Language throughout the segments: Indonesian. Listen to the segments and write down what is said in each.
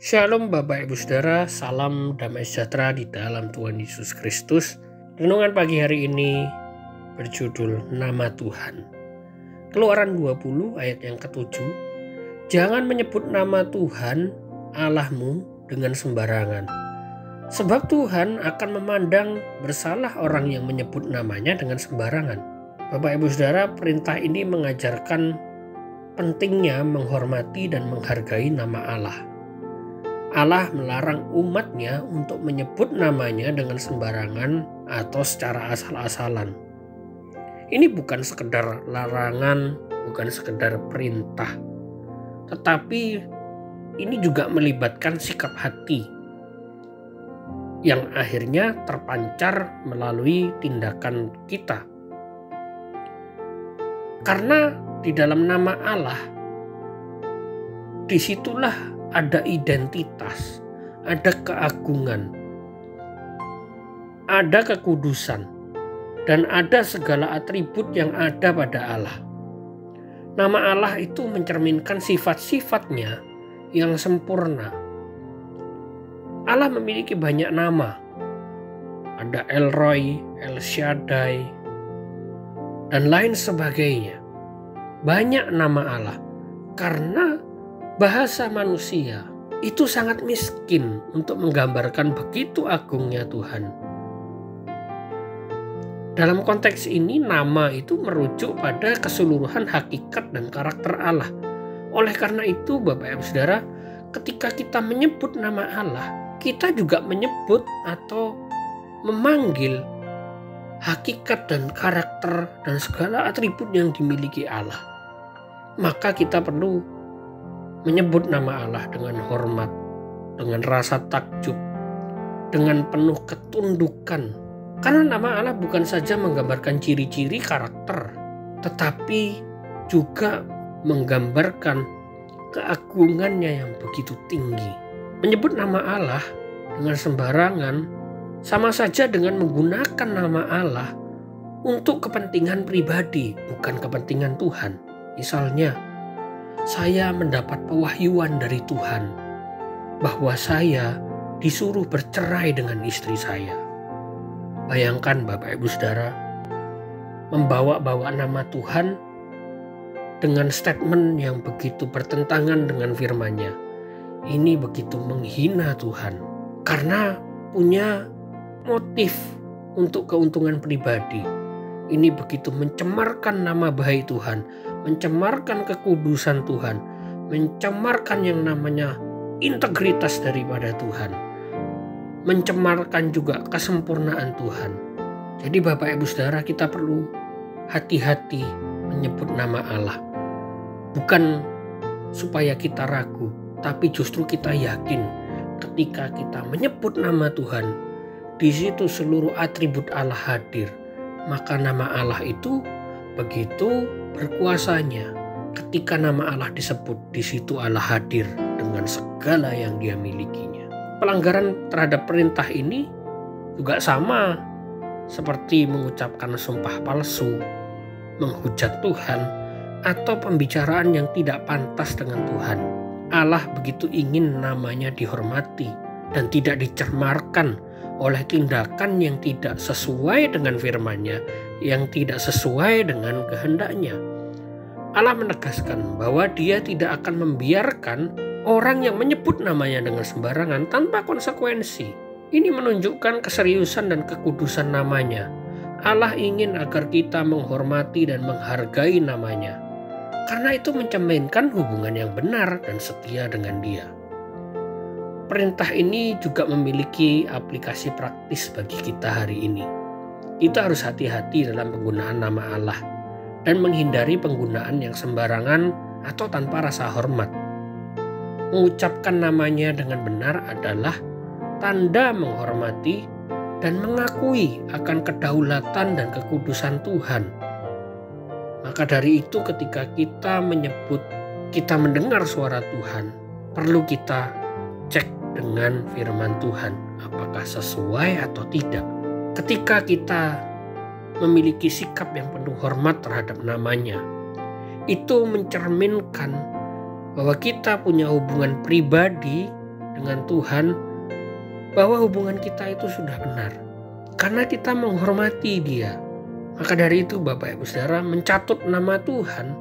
Shalom Bapak Ibu Saudara, salam damai sejahtera di dalam Tuhan Yesus Kristus. Renungan pagi hari ini berjudul Nama Tuhan. Keluaran 20 ayat yang ke-7. Jangan menyebut nama Tuhan Allahmu dengan sembarangan. Sebab Tuhan akan memandang bersalah orang yang menyebut namanya dengan sembarangan. Bapak Ibu Saudara, perintah ini mengajarkan pentingnya menghormati dan menghargai nama Allah. Allah melarang umatnya untuk menyebut namanya dengan sembarangan atau secara asal-asalan. Ini bukan sekedar larangan, bukan sekedar perintah, tetapi ini juga melibatkan sikap hati yang akhirnya terpancar melalui tindakan kita. Karena di dalam nama Allah, disitulah ada identitas, ada keagungan, ada kekudusan, dan ada segala atribut yang ada pada Allah. Nama Allah itu mencerminkan sifat-sifatnya yang sempurna. Allah memiliki banyak nama. Ada El Roi, El Shaddai, dan lain sebagainya. Banyak nama Allah karena bahasa manusia itu sangat miskin untuk menggambarkan begitu agungnya Tuhan. Dalam konteks ini, nama itu merujuk pada keseluruhan hakikat dan karakter Allah. Oleh karena itu, Bapak Ibu Saudara, ketika kita menyebut nama Allah, kita juga menyebut atau memanggil hakikat dan karakter dan segala atribut yang dimiliki Allah. Maka kita perlu menyebut nama Allah dengan hormat, dengan rasa takjub, dengan penuh ketundukan. Karena nama Allah bukan saja menggambarkan ciri-ciri karakter, tetapi juga menggambarkan keagungannya yang begitu tinggi. Menyebut nama Allah dengan sembarangan sama saja dengan menggunakan nama Allah untuk kepentingan pribadi, bukan kepentingan Tuhan. Misalnya, saya mendapat pewahyuan dari Tuhan bahwa saya disuruh bercerai dengan istri saya. Bayangkan Bapak Ibu Saudara, membawa-bawa nama Tuhan dengan statement yang begitu bertentangan dengan firman-Nya. Ini begitu menghina Tuhan karena punya motif untuk keuntungan pribadi. Ini begitu mencemarkan nama baik Tuhan, mencemarkan kekudusan Tuhan, mencemarkan yang namanya integritas daripada Tuhan, mencemarkan juga kesempurnaan Tuhan. Jadi Bapak Ibu Saudara, kita perlu hati-hati menyebut nama Allah. Bukan supaya kita ragu, tapi justru kita yakin ketika kita menyebut nama Tuhan, di situ seluruh atribut Allah hadir. Maka nama Allah itu begitu berkuasanya. Ketika nama Allah disebut, di situ Allah hadir dengan segala yang Dia milikinya. Pelanggaran terhadap perintah ini juga sama seperti mengucapkan sumpah palsu, menghujat Tuhan, atau pembicaraan yang tidak pantas dengan Tuhan. Allah begitu ingin namanya dihormati dan tidak dicemarkan oleh tindakan yang tidak sesuai dengan firman-Nya, yang tidak sesuai dengan kehendak-Nya. Allah menegaskan bahwa Dia tidak akan membiarkan orang yang menyebut namanya dengan sembarangan tanpa konsekuensi. Ini menunjukkan keseriusan dan kekudusan namanya. Allah ingin agar kita menghormati dan menghargai namanya, karena itu mencerminkan hubungan yang benar dan setia dengan Dia. Perintah ini juga memiliki aplikasi praktis bagi kita hari ini. Kita harus hati-hati dalam penggunaan nama Allah dan menghindari penggunaan yang sembarangan atau tanpa rasa hormat. Mengucapkan namanya dengan benar adalah tanda menghormati dan mengakui akan kedaulatan dan kekudusan Tuhan. Maka dari itu ketika kita menyebut, kita mendengar suara Tuhan, perlu kita cek dengan firman Tuhan, apakah sesuai atau tidak. Ketika kita memiliki sikap yang penuh hormat terhadap namanya, itu mencerminkan bahwa kita punya hubungan pribadi dengan Tuhan bahwa hubungan kita itu sudah benar. Karena kita menghormati Dia. Maka dari itu Bapak Ibu Saudara, mencatut nama Tuhan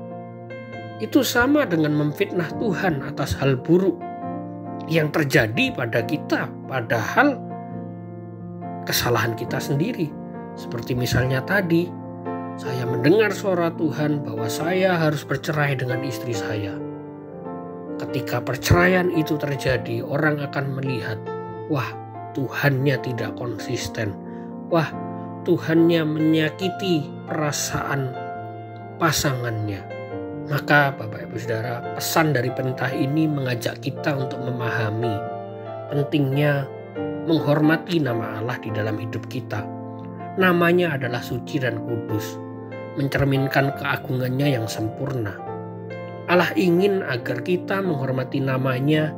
itu sama dengan memfitnah Tuhan atas hal buruk yang terjadi pada kita, padahal kesalahan kita sendiri. Seperti misalnya tadi, saya mendengar suara Tuhan bahwa saya harus bercerai dengan istri saya. Ketika perceraian itu terjadi, orang akan melihat, wah, Tuhannya tidak konsisten. Wah, Tuhannya menyakiti perasaan pasangannya. Maka Bapak Ibu Saudara, pesan dari perintah ini mengajak kita untuk memahami pentingnya menghormati nama Allah di dalam hidup kita. Namanya adalah suci dan kudus, mencerminkan keagungannya yang sempurna. Allah ingin agar kita menghormati namanya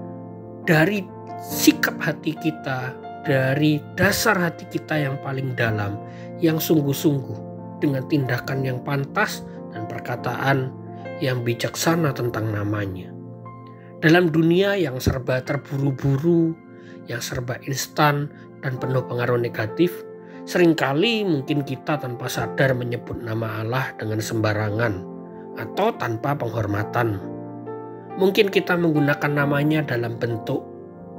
dari sikap hati kita, dari dasar hati kita yang paling dalam, yang sungguh-sungguh, dengan tindakan yang pantas dan perkataan yang bijaksana tentang namanya. Dalam dunia yang serba terburu-buru, yang serba instan dan penuh pengaruh negatif, seringkali mungkin kita tanpa sadar menyebut nama Allah dengan sembarangan atau tanpa penghormatan. Mungkin kita menggunakan namanya dalam bentuk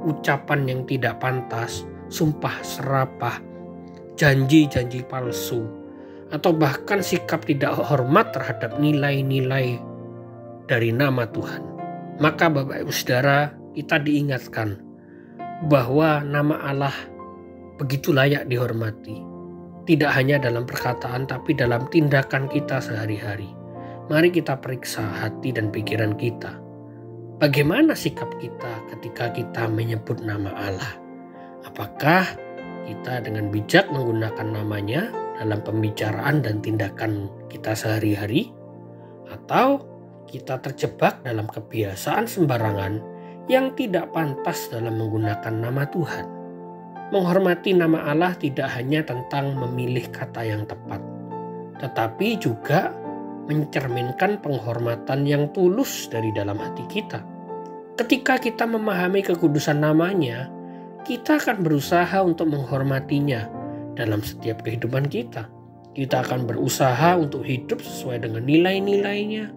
ucapan yang tidak pantas, sumpah serapah, janji-janji palsu, atau bahkan sikap tidak hormat terhadap nilai-nilai dari nama Tuhan. Maka Bapak Ibu Saudara, kita diingatkan bahwa nama Allah begitu layak dihormati. Tidak hanya dalam perkataan tapi dalam tindakan kita sehari-hari. Mari kita periksa hati dan pikiran kita. Bagaimana sikap kita ketika kita menyebut nama Allah? Apakah kita dengan bijak menggunakan namanya dalam pembicaraan dan tindakan kita sehari-hari? Atau kita terjebak dalam kebiasaan sembarangan yang tidak pantas dalam menggunakan nama Tuhan? Menghormati nama Allah tidak hanya tentang memilih kata yang tepat, tetapi juga mencerminkan penghormatan yang tulus dari dalam hati kita. Ketika kita memahami kekudusan namanya, kita akan berusaha untuk menghormatinya dalam setiap kehidupan kita. Kita akan berusaha untuk hidup sesuai dengan nilai-nilainya,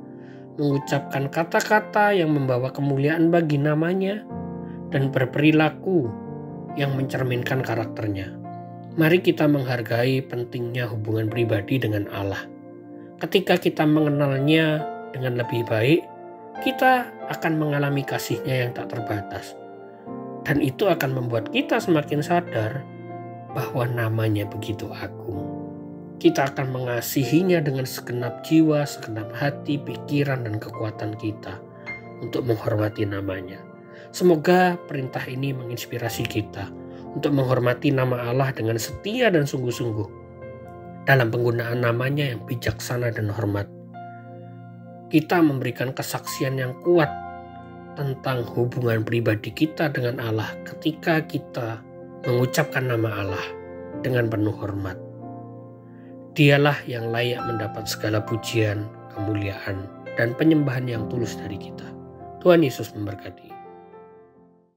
mengucapkan kata-kata yang membawa kemuliaan bagi namanya, dan berperilaku yang mencerminkan karakternya. Mari kita menghargai pentingnya hubungan pribadi dengan Allah. Ketika kita mengenalnya dengan lebih baik, kita akan mengalami kasih-Nya yang tak terbatas. Dan itu akan membuat kita semakin sadar bahwa namanya begitu agung. Kita akan mengasihinya dengan segenap jiwa, segenap hati, pikiran, dan kekuatan kita untuk menghormati namanya. Semoga perintah ini menginspirasi kita untuk menghormati nama Allah dengan setia dan sungguh-sungguh dalam penggunaan namanya yang bijaksana dan hormat. Kita memberikan kesaksian yang kuat tentang hubungan pribadi kita dengan Allah ketika kita mengucapkan nama Allah dengan penuh hormat. Dialah yang layak mendapat segala pujian, kemuliaan, dan penyembahan yang tulus dari kita. Tuhan Yesus memberkati.